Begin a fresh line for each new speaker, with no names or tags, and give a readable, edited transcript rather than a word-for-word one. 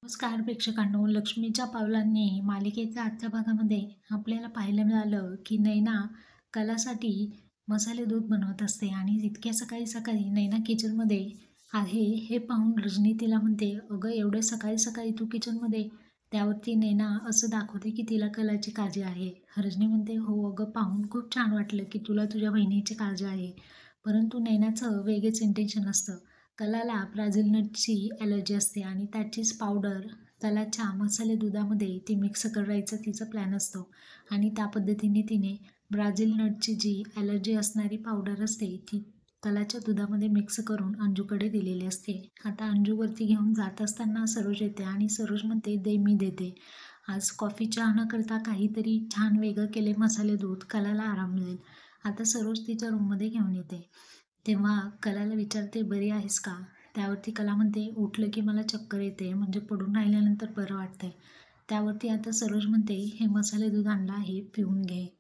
नमस्कार प्रेक्षकांनो, लक्ष्मीच्या पावलांनी मालिकेच्या आजच्या भागामध्ये आपल्याला पाहायला मिळालं की नैना कलासाठी मसाले दूध बनवत असते आणि इतक्या सकाळी सकाळी नैना किचनमध्ये आहे हे पाहून रजनी तिला म्हणते, अगं एवढ्या सकाळी सकाळी तू किचनमध्ये? त्यावरती नैना असं दाखवते की तिला कलाची काळजी आहे. रजनी म्हणते, हो अगं, पाहून खूप छान वाटलं की तुला तुझ्या बहिणीची काळजी आहे. परंतु नैनाचं वेगळंच इंटेन्शन असतं. कलाला ब्राझील नटची ॲलर्जी असते आणि त्याचीच पावडर कलाच्या मसाले दुधामध्ये ती मिक्स करायचा तिचा प्लॅन असतो आणि त्या पद्धतीने तिने ब्राझील नटची जी ॲलर्जी असणारी पावडर असते ती कलाच्या दुधामध्ये मिक्स करून अंजूकडे दिलेली असते. आता अंजूवरती घेऊन जात असताना सरोज येते आणि सरोज म्हणते, दे मी देते. आज कॉफी चहा न करता काहीतरी छान वेगळं केले मसाले दूध, कलाला आराम मिळेल. आता सरोज तिच्या रूममध्ये घेऊन येते. तेव्हा कलाला विचारते, बरी आहेस का? त्यावरती कला म्हणते, उठलं की मला चक्कर येते, म्हणजे पडून राहिल्यानंतर बरं वाटतंय. त्यावरती आता सरोज म्हणते, हे मसाले दूध आणलं आहे, पिऊन घे.